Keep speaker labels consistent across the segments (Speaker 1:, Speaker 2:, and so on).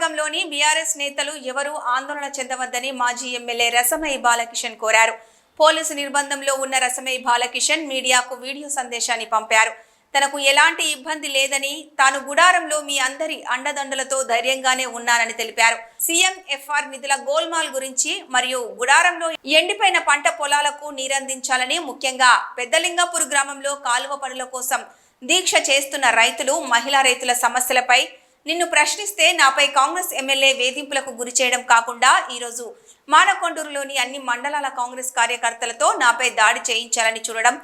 Speaker 1: నియోజకవర్గంలోని బీఆర్ఎస్ నేతలు ఎవరూ ఆందోళన చెందవద్దని మాజీ ఎమ్మెల్యే రసమై బాలకిషన్ కోరారు. పోలీసు నిర్బంధంలో ఉన్న రసమై బాలకిషన్ మీడియాకు వీడియో సందేశాన్ని పంపారు. తనకు ఎలాంటి ఇబ్బంది లేదని, తాను గుడారంలో మీ అందరి అండదండలతో ధైర్యంగానే ఉన్నానని తెలిపారు. సీఎం ఎఫ్ఆర్ నిధుల గోల్మాల్ గురించి మరియు గుడారంలో ఎండిపోయిన పంట పొలాలకు నీరందించాలని, ముఖ్యంగా పెద్దలింగపూర్ గ్రామంలో కాలువ పనుల కోసం దీక్ష చేస్తున్న రైతులు, మహిళా రైతుల సమస్యలపై నిన్ను ప్రశ్నిస్తే నాపై కాంగ్రెస్ ఎమ్మెల్యే వేధింపులకు గురి చేయడం కాకుండా ఈరోజు మానకొండూరులోని అన్ని మండలాల కాంగ్రెస్ కార్యకర్తలతో నాపై దాడి చేయించాలని చూడడం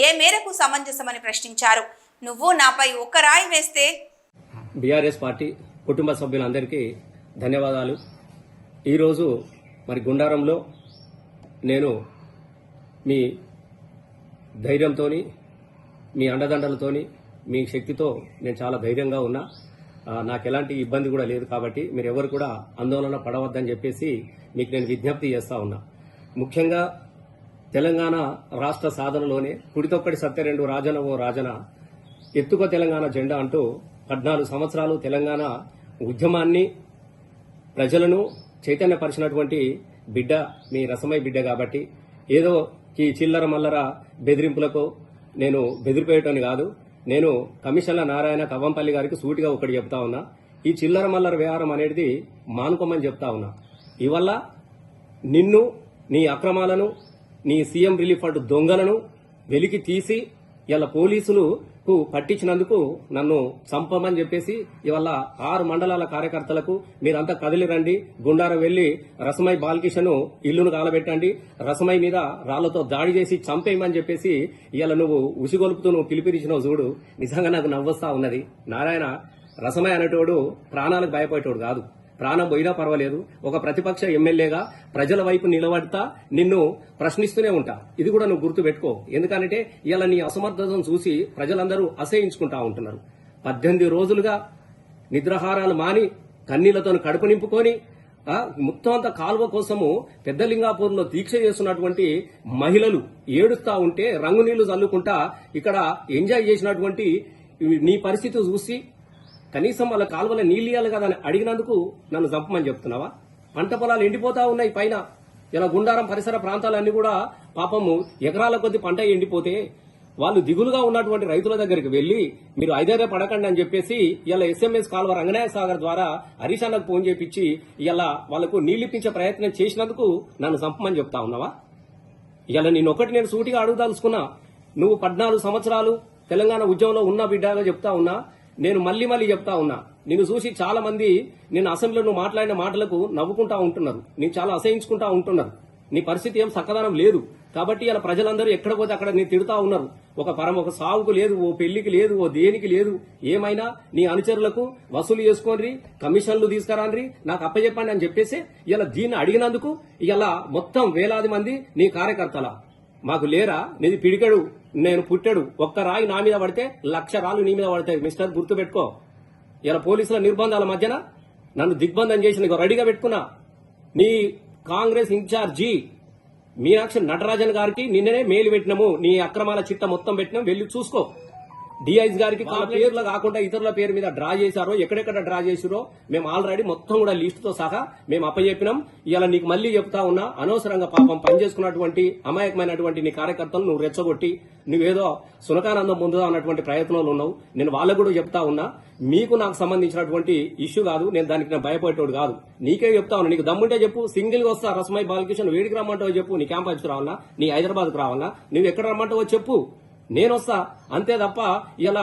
Speaker 1: ఏ మేరకు సమంజసమని ప్రశ్నించారు. నువ్వు నాపై ఒక్క రాయి వేస్తే.
Speaker 2: బీఆర్ఎస్ పార్టీ కుటుంబ సభ్యులందరికీ ధన్యవాదాలు. ఈరోజు మరి గుండారంలో నేను మీ ధైర్యంతో, మీ అండదండలతో, మీ శక్తితో నేను చాలా ధైర్యంగా ఉన్నా. నాకు ఎలాంటి ఇబ్బంది కూడా లేదు. కాబట్టి మీరు ఎవరు కూడా ఆందోళన పడవద్దని చెప్పేసి మీకు నేను విజ్ఞప్తి చేస్తా ఉన్నా. ముఖ్యంగా తెలంగాణ రాష్ట్ర సాధనలోనే కుడితొక్కడి సత్యరెండు రాజన ఓ రాజన ఎత్తుకో తెలంగాణ జెండా అంటూ 14 సంవత్సరాలు తెలంగాణ ఉద్యమాన్ని, ప్రజలను చైతన్యపరిచినటువంటి బిడ్డ మీ రసమై బిడ్డ. కాబట్టి ఏదో ఈ చిల్లర మల్లర బెదిరింపులకు నేను బెదిరిపోయేటని కాదు. నేను కమిషన్ల నారాయణ కవ్వంపల్లి గారికి సూటిగా ఒకటి చెప్తా ఉన్నా. ఈ చిల్లర మల్లర వ్యవహారం అనేది మానుకోమని చెప్తా ఉన్నా. ఇవల్ల నిన్ను, నీ అక్రమాలను, నీ సీఎం రిలీఫ్ ఫండ్ దొంగలను వెలికి తీసి ఇలా పోలీసులకు పట్టించినందుకు నన్ను చంపమని చెప్పేసి ఇవాళ 6 మండలాల కార్యకర్తలకు మీరంతా కదిలి రండి, గుండారం వెళ్లి రసమై బాలకిషన్ ఇల్లును కాలబెట్టండి, రసమై మీద రాళ్లతో దాడి చేసి చంపేయమని చెప్పేసి ఇవాళ నువ్వు ఉసిగొలుపుతూ నువ్వు పిలిపిరిచినావు చూడు. నిజంగా నాకు నవ్వొస్తా ఉన్నది. నారాయణ, రసమై అనేటోడు ప్రాణాలకు భయపడేటోడు కాదు. ప్రాణం పోయినా పర్వాలేదు. ఒక ప్రతిపక్ష ఎమ్మెల్యేగా ప్రజల వైపు నిలబడతా నిన్ను ప్రశ్నిస్తూనే ఉంటా. ఇది కూడా నువ్వు గుర్తుపెట్టుకో. ఎందుకంటే ఇలా నీ అసమర్థతను చూసి ప్రజలందరూ అసహించుకుంటా ఉంటున్నారు. 18 రోజులుగా నిద్రాహారాలు మాని కన్నీళ్లతో కడుపు నింపుకొని మొత్తం అంతా కాలువ కోసము పెద్దలింగాపూర్లో దీక్ష చేస్తున్నటువంటి మహిళలు ఏడుస్తా ఉంటే రంగు నీళ్లు చల్లుకుంటా ఇక్కడ ఎంజాయ్ చేసినటువంటి నీ పరిస్థితి చూసి కనీసం వాళ్ళ కాలువల నీళ్ళు ఇవ్వాలి కదా అని అడిగినందుకు నన్ను చంపమని చెప్తున్నావా? పంట పొలాలు ఎండిపోతా ఉన్నాయి. పైన ఇలా గుండారం పరిసర ప్రాంతాలన్నీ కూడా పాపము ఎకరాల కొద్ది పంట ఎండిపోతే వాళ్ళు దిగులుగా ఉన్నటువంటి రైతుల దగ్గరికి వెళ్లి మీరు ఐదేరే పడకండి అని చెప్పేసి ఇలా SMS కాలువ రంగనాయక సాగర్ ద్వారా హరీష్ అన్నకు ఫోన్ చేపించి ఇలా వాళ్లకు నీళ్లిప్పించే ప్రయత్నం చేసినందుకు నన్ను చంపమని చెప్తా ఉన్నావా? ఇలా నేనొకటి నేను సూటిగా అడుగుదలుచుకున్నా. నువ్వు 14 సంవత్సరాలు తెలంగాణ ఉద్యమంలో ఉన్న బిడ్డగా చెప్తా ఉన్నా. నేను మళ్లీ చెప్తా ఉన్నా. నిన్ను చూసి చాలా మంది నేను అసెంబ్లీలో మాట్లాడిన మాటలకు నవ్వుకుంటా ఉంటున్నారు. నేను చాలా అసహించుకుంటా ఉంటున్నారు. నీ పరిస్థితి ఏం చక్కదనం లేదు. కాబట్టి ఇలా ప్రజలందరూ ఎక్కడ పోతే అక్కడ నేను తిడుతా ఉన్నారు. ఒక సాగుకు లేదు, ఓ పెళ్లికి లేదు, ఓ దేనికి లేదు. ఏమైనా నీ అనుచరులకు వసూలు చేసుకోండి, కమిషన్లు తీసుకురాండ్రి, నాకు అప్పచెప్పండి అని చెప్పేసి ఇలా దీన్ని అడిగినందుకు ఇలా మొత్తం వేలాది మంది నీ కార్యకర్తల మాకు లేరా? నీది పిడికెడు, నేను పుట్టాడు. ఒక్క రాయి నా మీద పడితే 1,00,000 రాళ్ళు నీ మీద పడతాయి. మిస్టర్, గుర్తుపెట్టుకో. ఇలా పోలీసుల నిర్బంధాల మధ్యన నన్ను దిగ్బంధం చేసి నీకు రెడీగా పెట్టుకున్నా. నీ కాంగ్రెస్ ఇన్ఛార్జి మీనాక్షి నటరాజన్ గారికి నిన్ననే మెయిల్ పెట్టినాము. నీ అక్రమాల చిట్ట మొత్తం పెట్టినాం, వెళ్లి చూసుకో. డిఐజీ గారికి వాళ్ళ పేర్లు కాకుండా ఇతరుల పేరు మీద డ్రా చేశారో, ఎక్కడెక్కడ డ్రా చేసిరో మేము ఆల్రెడీ మొత్తం కూడా లిస్టుతో సహా మేము అప్పచెప్పినాం. ఇలా నీకు మళ్లీ చెప్తా ఉన్నా, అనవసరంగా పాపం పనిచేసుకున్నటువంటి అమాయకమైనటువంటి నీ కార్యకర్తలు నువ్వు రెచ్చగొట్టి నువ్వేదో సునకానందం పొందుదా అన్నటువంటి ప్రయత్నంలో ఉన్నావు. నేను వాళ్ళకు కూడా చెప్తా ఉన్నా, మీకు నాకు సంబంధించినటువంటి ఇష్యూ కాదు. నేను దానికి నేను భయపడేటోడు కాదు. నీకే చెప్తా ఉన్నా, నీకు దమ్ముంటే చెప్పు, సింగిల్ గా వస్తా. రసమై బాలకిషన్ వేడికి రమ్మంటావో చెప్పు. నీ క్యాంపస్కి రావాలా, నీ హైదరాబాద్కు రావాలా, నువ్వు ఎక్కడ రమ్మంటావో చెప్పు, నేను వస్తా. అంతే తప్ప ఇలా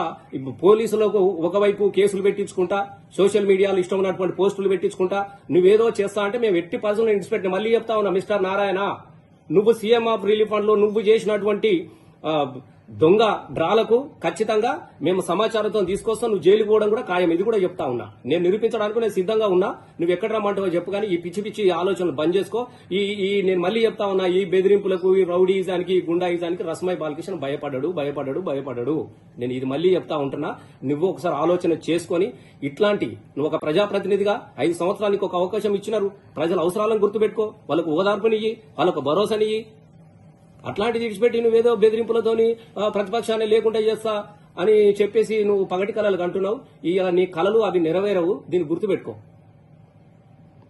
Speaker 2: పోలీసులకు ఒకవైపు కేసులు పెట్టించుకుంటా, సోషల్ మీడియాలో ఇష్టం ఉన్నటువంటి పోస్టులు పెట్టించుకుంటా నువ్వేదో చేస్తా అంటే మేము ఎట్టి పర్సనల్ ఇన్స్పెక్టర్ మళ్లీ చెప్తా ఉన్నా. మిస్టర్ నారాయణ, నువ్వు సీఎం ఆఫ్ రిలీఫ్ ఫండ్ లో నువ్వు చేసినటువంటి దొంగ డ్రాలకు ఖచ్చితంగా మేము సమాచారంతో తీసుకొస్తాం. నువ్వు జైలుకు పోవడం కూడా ఖాయం. ఇది కూడా చెప్తా ఉన్నా. నేను నిరూపించడానికి నేను సిద్ధంగా ఉన్నా. నువ్వు ఎక్కడ రమ్మంటావో చెప్పు, కానీ ఈ పిచ్చి పిచ్చి ఆలోచనలు బంద్ చేసుకో. నేను మళ్లీ చెప్తా ఉన్నా, ఈ బెదిరింపులకు, ఈ రౌడీజానికి, గుండాయిజానికి రసమై బాలకిషన్ భయపడ్డాడు. నేను ఇది మళ్లీ చెప్తా ఉంటున్నా. నువ్వు ఒకసారి ఆలోచన చేసుకుని ఇట్లాంటి నువ్వు ఒక ప్రజాప్రతినిధిగా 5 సంవత్సరాలకు ఒక అవకాశం ఇచ్చినారు. ప్రజల అవసరాలను గుర్తుపెట్టుకో, వాళ్ళకు ఓదార్పునియ్యి, వాళ్ళకు భరోసానియ్యి. అట్లాంటిది విడిచిపెట్టి నువ్వేదో బెదిరింపులతోని ప్రతిపక్షాన్ని లేకుండా చేస్తా అని చెప్పేసి నువ్వు పగటి కళలు అంటున్నావు. నీ కళలు అవి నెరవేరవు. దీన్ని గుర్తుపెట్టుకో.